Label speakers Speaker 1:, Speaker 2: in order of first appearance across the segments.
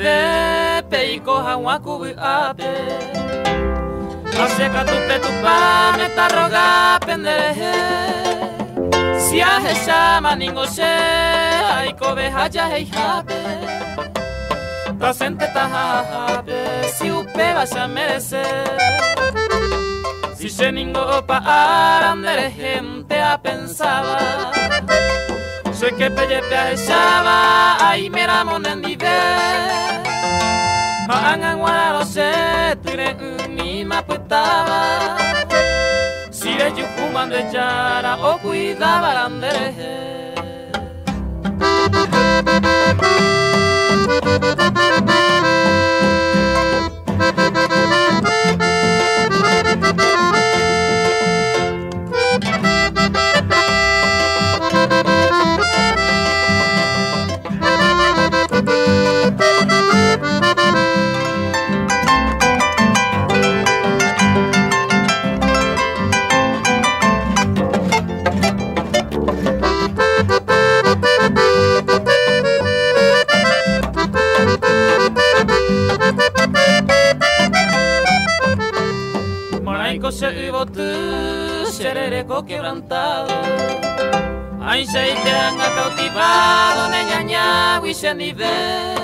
Speaker 1: nive peiko hawaku ape Aseka tupe tupa meta roga penderehe Siahe shama ningoshe aiko behaja hei hape Tasente tahape si upe vas a merecer Si se ningo pa arandere gente a pensaba Sé que pelle echaba ay mera monendive Maangan wararo se tire mi maputaba Si de yukuman de yara o cuidaba randereje Se hubo tú, serereko quebrantado Ay, se te han cautivado, neñaña, huishenive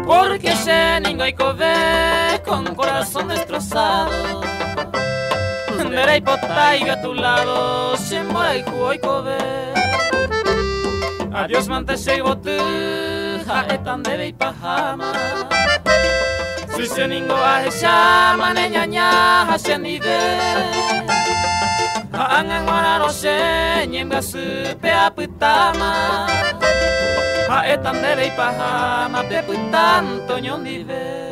Speaker 1: Porque se ningo hay ve con corazón destrozado Derei potaiga a tu lado, se mora y juego ve Adiós, mante se hubo tú, jaetan de y pajama Si se ningo a echama neñaña hashenive Haangan wararo se nyemga supe aputama Haetan dere pahama peputan toñondive